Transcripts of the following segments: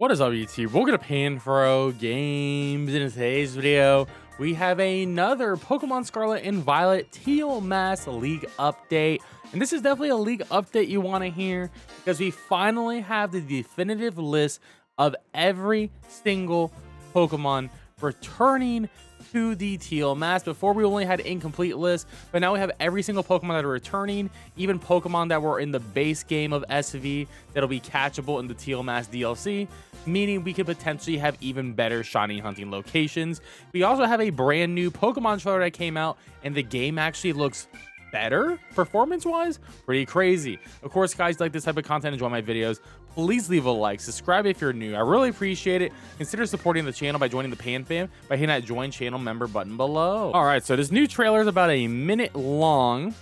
What is up, YouTube? Welcome to PanFro Games. In today's video, we have another Pokemon Scarlet and Violet Teal Mass League update. And this is definitely a league update you want to hear because we finally have the definitive list of every single Pokemon returning to the Teal Mass. Before, we only had incomplete lists, but now we have every single Pokemon that are returning, even Pokemon that were in the base game of SV that'll be catchable in the Teal Mass DLC, meaning we could potentially have even better shiny hunting locations. We also have a brand new Pokemon trailer that came out, and the game actually looks better performance wise. Pretty crazy. Of course, guys, like this type of content, enjoy my videos, please leave a like, subscribe if you're new. I really appreciate it. Consider supporting the channel by joining the Pan Fam by hitting that join channel member button below. All right, so this new trailer is about a minute long,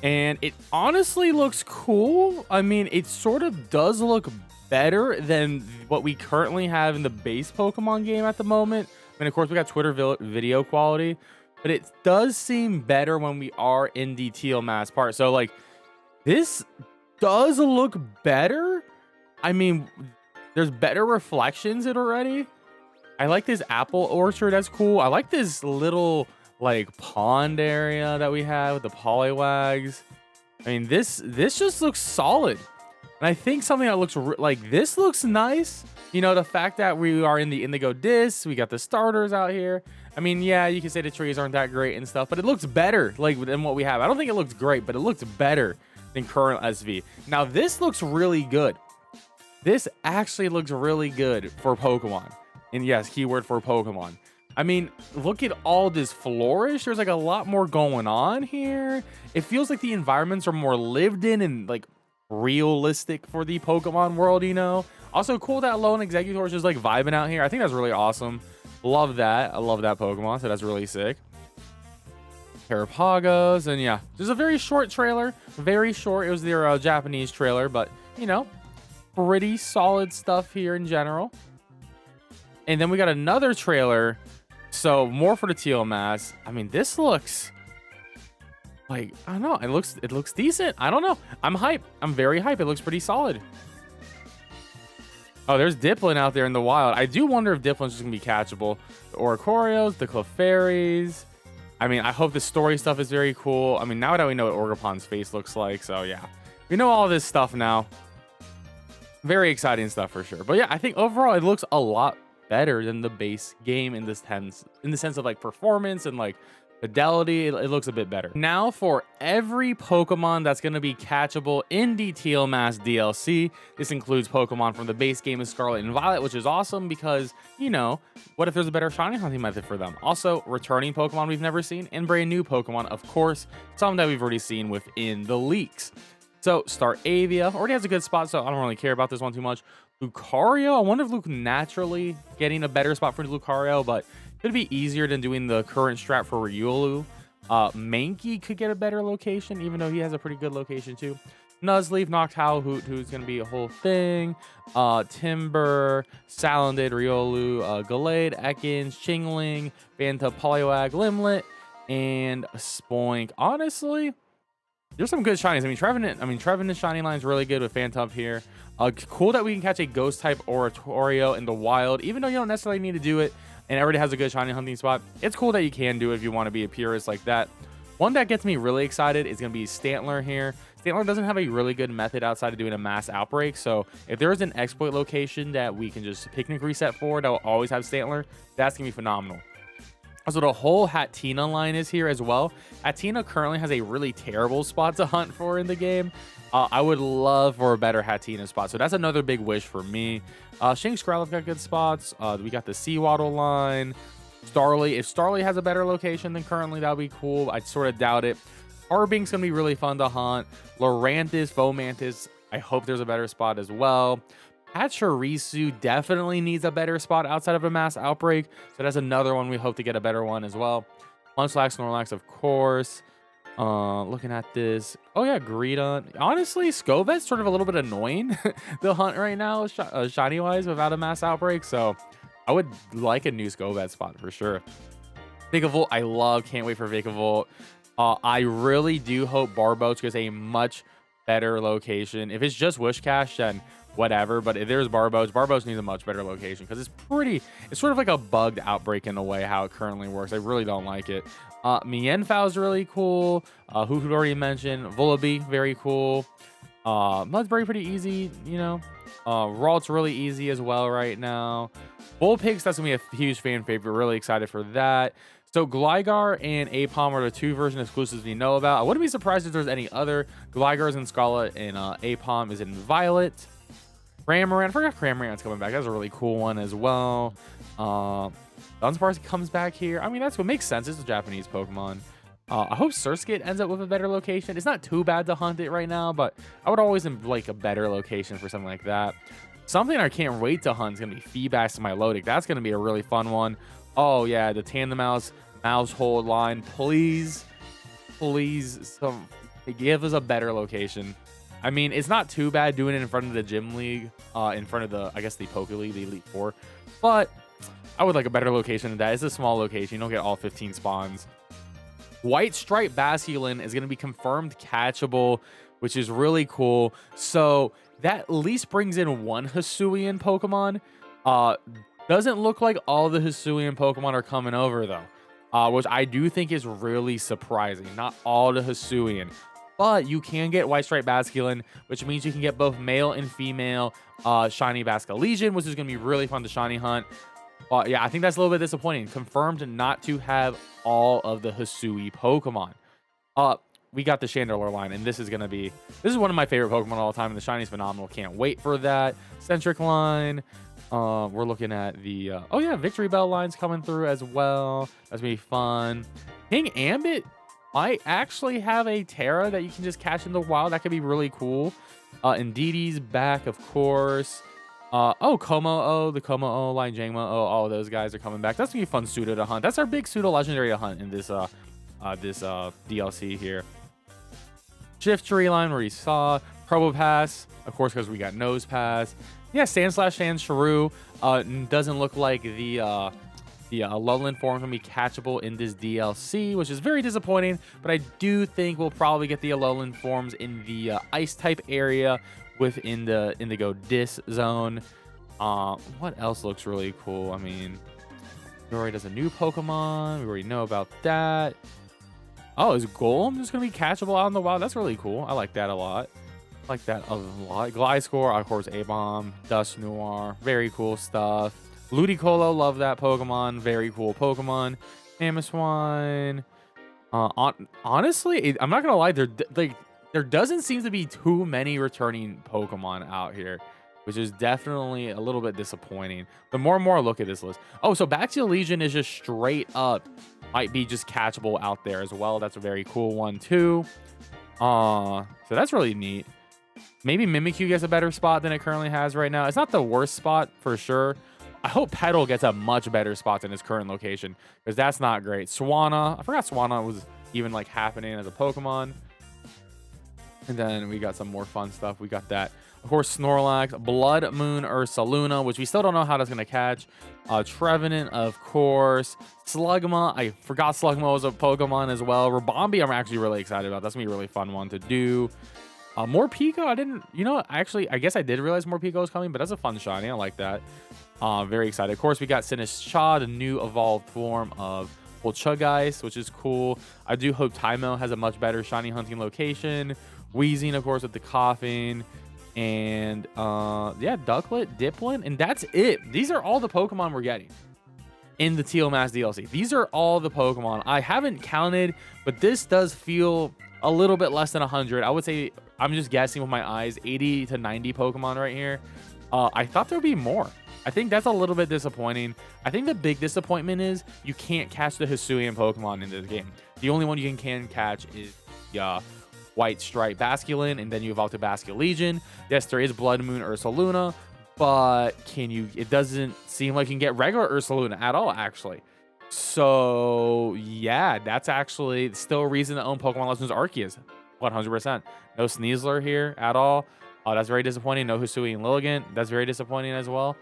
and it honestly looks cool. I mean, it sort of does look better than what we currently have in the base Pokemon game at the moment. I mean, of course, we got Twitter video quality, but it does seem better when we are in the Teal Mass part. So, like, this does look better. I mean, there's better reflections in already. I like this apple orchard. That's cool. I like this little, like, pond area that we have with the Poliwags. I mean, this just looks solid. And I think something that looks like this looks nice. You know, the fact that we are in the Indigo Disc, we got the starters out here. I mean, yeah, you can say the trees aren't that great and stuff, but it looks better like than what we have. I don't think it looks great, but it looks better than current SV. Now, this looks really good. This actually looks really good for Pokemon. And yes, keyword for Pokemon. I mean, look at all this flourish. There's like a lot more going on here. It feels like the environments are more lived in and like realistic for the Pokemon world, you know. Also cool that Lone Executor is just like vibing out here. I think that's really awesome. Love that. I love that Pokemon, so that's really sick. Terrapagos, and yeah, there's a very short trailer. Very short. It was their Japanese trailer, but you know, pretty solid stuff here in general. And then we got another trailer, so more for the Teal Mass. I mean, this looks like, I don't know, it looks decent. I don't know. I'm hype. I'm very hype. It looks pretty solid. Oh, there's Dipplin out there in the wild. I do wonder if Dipplin's just gonna be catchable. The Oricorios, the Clefairies. I mean, I hope the story stuff is very cool. I mean, now that we know what Orgapon's face looks like, so yeah, we know all this stuff now. Very exciting stuff for sure. But yeah, I think overall it looks a lot better than the base game in the sense of like performance and like fidelity. It looks a bit better. Now for every Pokemon that's going to be catchable in the Teal Mass DLC. This includes Pokemon from the base game of Scarlet and Violet, which is awesome because, you know, what if there's a better shiny hunting method for them? Also, returning Pokemon we've never seen and brand new Pokemon, of course, some that we've already seen within the leaks. So, Staravia already has a good spot, so I don't really care about this one too much. Lucario, I wonder if Luke naturally getting a better spot for Lucario, but could be easier than doing the current strat for Riolu. Mankey could get a better location, even though he has a pretty good location too. Nuzleaf, Noctowl, who's going to be a whole thing. Timber, Salandit, Riolu, Gallade, Ekans, Chingling, Banta, Poliwag, Limlet, and Spoink. Honestly, there's some good shinies. Trevenant's shiny line is really good with Phantump here. Cool that we can catch a ghost type Oratorio in the wild, even though you don't necessarily need to do it. And it already has a good shiny hunting spot. It's cool that you can do it if you want to be a purist like that. One that gets me really excited is going to be Stantler here. Stantler doesn't have a really good method outside of doing a mass outbreak. So if there is an exploit location that we can just picnic reset for that will always have Stantler, that's going to be phenomenal. Also, the whole Hatina line is here as well. Hatina currently has a really terrible spot to hunt for in the game. I would love for a better Hatina spot. So that's another big wish for me. Shank Scarlet got good spots. We got the Seawaddle line. Starly. If Starly has a better location than currently, that would be cool. I sort of doubt it. Arbink's going to be really fun to hunt. Lorantis, Fomantis. I hope there's a better spot as well. Pachirisu definitely needs a better spot outside of a mass outbreak. So that's another one we hope to get a better one as well. Munchlax, Snorlax, of course. Looking at this, oh yeah, Greedon. Honestly, Scovet's sort of a little bit annoying the hunt right now, shiny wise, without a mass outbreak. So I would like a new Scovet spot for sure. Vikavolt, can't wait for Vikavolt. I really do hope Barboach gets a much better location. If it's just Wish Cache, then whatever. But if there's Barbos needs a much better location because it's sort of like a bugged outbreak in a way how it currently works. I really don't like it. Mienfao is really cool. Who could already mention Vullaby, very cool. Mudbury pretty easy, you know. Ralt's really easy as well right now. Bullpix, that's gonna be a huge fan favorite. Really excited for that. So Gligar and Apom are the 2 version exclusives we know about. I wouldn't be surprised if there's any other. Gligar's in Scarlet and Apom is in Violet. Cramorant, I forgot Cramorant's coming back. That's a really cool one as well. Dunsparce comes back here. I mean, that's what makes sense. It's a Japanese Pokemon. I hope Surskit ends up with a better location. It's not too bad to hunt it right now, but I would always like a better location for something like that. Something I can't wait to hunt is going to be Feebas and Milotic. That's going to be a really fun one. Oh, yeah, the Tandem Mouse hold line. Please, give us a better location. I mean, it's not too bad doing it in front of the Gym League, in front of the, I guess, the Poke League, the Elite Four. But I would like a better location than that. It's a small location. You don't get all 15 spawns. White Stripe Basculin is going to be confirmed catchable, which is really cool. So that at least brings in one Hisuian Pokemon. Doesn't look like all the Hisuian Pokemon are coming over, though, which I do think is really surprising. Not all the Hisuian. But you can get White Stripe Basculin, which means you can get both male and female Shiny Basculegion, which is going to be really fun to Shiny hunt. Yeah, I think that's a little bit disappointing. Confirmed not to have all of the Hisui Pokemon. We got the Chandelure line, and this is one of my favorite Pokemon of all time, and the Shiny's phenomenal. Can't wait for that. Centric line. We're looking at the... oh, yeah, Victory Bell line's coming through as well. That's going to be fun. King Ambit might actually have a Terra that you can just catch in the wild. That could be really cool. Indeed's back, of course. Oh, Como-O, the Como-O, line Jangmo-O, all of those guys are coming back. That's gonna be a fun pseudo to hunt. That's our big pseudo legendary to hunt in this DLC here. Shiftry line where you saw Probopass, of course, because we got Nose Pass. Yeah, Sand/Shrew. Doesn't look like the Alolan form gonna be catchable in this DLC, which is very disappointing. But I do think we'll probably get the Alolan forms in the Ice type area within the Indigo Dis zone. What else looks really cool? I mean, Nori does a new Pokemon. We already know about that. Oh, is Golem just gonna be catchable out in the wild? That's really cool. I like that a lot. Gliscor, of course, A-Bomb, Dusknoir, very cool stuff. Ludicolo, love that Pokemon. Very cool Pokemon. Mamoswine. Honestly, I'm not gonna lie. There doesn't seem to be too many returning Pokemon out here, which is definitely a little bit disappointing. The more and more I look at this list. Oh, so Legion is just straight up. Might be just catchable out there as well. That's a very cool one, too. So that's really neat. Maybe Mimikyu gets a better spot than it currently has right now. It's not the worst spot, for sure. I hope Petal gets a much better spot than his current location, because that's not great. Swanna. I forgot Swanna was even, like, happening as a Pokemon. And then we got some more fun stuff. We got that, of course, Snorlax, Blood Moon Ursaluna, which we still don't know how that's going to catch. Trevenant, of course. Slugma. I forgot Slugma was a Pokemon as well. Rabombi, I'm actually really excited about. That's going to be a really fun one to do. Morpeko, I didn't, actually, I guess I did realize Morpeko was coming, but that's a fun shiny. I like that. Very excited. Of course, we got Sinistcha, the new evolved form of Poltergeist, which is cool. I do hope Tymo has a much better shiny hunting location. Wheezing, of course, with the coughing. And, yeah, Ducklet, Dipplin, and that's it. These are all the Pokemon we're getting in the Teal Mass DLC. These are all the Pokemon. I haven't counted, but this does feel a little bit less than 100. I would say, I'm just guessing with my eyes, 80 to 90 Pokemon right here. I thought there would be more. I think that's a little bit disappointing. I think the big disappointment is you can't catch the Hisuian Pokemon in this game. The only one you can catch is White Stripe Basculin, and then you evolve to Basculegion. Yes, there is Blood Moon Ursaluna, but it doesn't seem like you can get regular Ursaluna at all, actually. So, yeah, that's actually still a reason to own Pokemon Legends Arceus. 100%. No Sneasler here at all. That's very disappointing. No Hisuian Lilligant. That's very disappointing as well.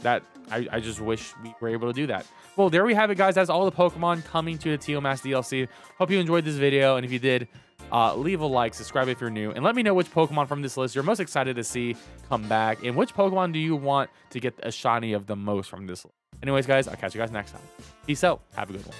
That I just wish we were able to do that. Well, there we have it, guys. That's all the Pokemon coming to the Teal Mass DLC. Hope you enjoyed this video, and if you did, Leave a like, subscribe if you're new, and let me know which Pokemon from this list you're most excited to see come back, and which Pokemon do you want to get a shiny of the most from this list. Anyways, guys, I'll catch you guys next time. Peace out. Have a good one.